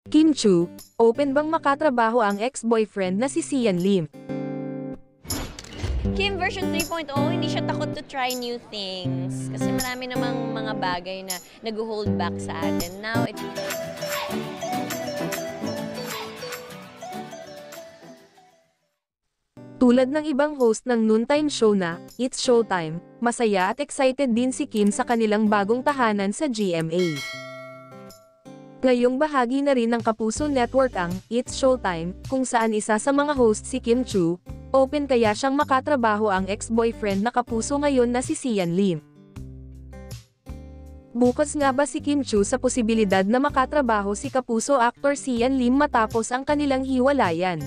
Kim Chu, open bang makatrabaho ang ex-boyfriend na si Sian Lim? Kim version 3.0, hindi siya takot to try new things. Kasi marami namang mga bagay na nag-hold back sa atin. Now, Tulad ng ibang host ng noontime show na, It's Showtime, masaya at excited din si Kim sa kanilang bagong tahanan sa GMA. Ngayong bahagi na rin ng Kapuso Network ang It's Showtime, kung saan isa sa mga host si Kim Chu, open kaya siyang makatrabaho ang ex-boyfriend na kapuso ngayon na si Sian Lim. Bukas nga ba si Kim Chu sa posibilidad na makatrabaho si kapuso actor Sian Lim matapos ang kanilang hiwalayan?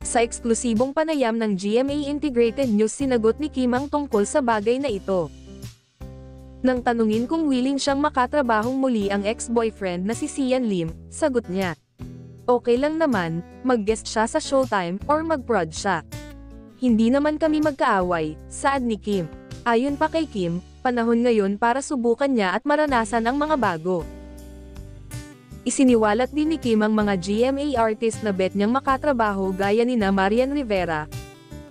Sa eksklusibong panayam ng GMA Integrated News sinagot ni Kim ang tungkol sa bagay na ito. Nang tanungin kung willing siyang makatrabahong muli ang ex-boyfriend na si Sian Lim, sagot niya, okay lang naman, mag-guest siya sa Showtime or mag-prod siya. Hindi naman kami magkaaway, saad ni Kim. Ayon pa kay Kim, panahon ngayon para subukan niya at maranasan ang mga bago. Isiniwalat din ni Kim ang mga GMA artist na bet niyang makatrabaho gaya nina Marian Rivera,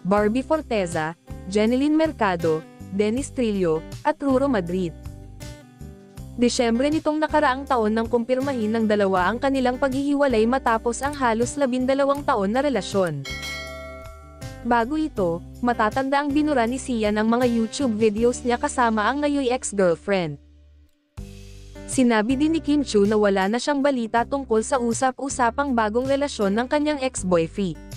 Barbie Forteza, Jeneline Mercado, Dennis Trillo, at Ruro Madrid. Desyembre nitong nakaraang taon nang kumpirmahin ng dalawa ang kanilang paghihiwalay matapos ang halos 12 taon na relasyon. Bago ito, matatanda ang binura ni Sian ang mga YouTube videos niya kasama ang ngayoy ex-girlfriend. Sinabi din ni Kim Chu na wala na siyang balita tungkol sa usap-usapang bagong relasyon ng kanyang ex-boyfriend.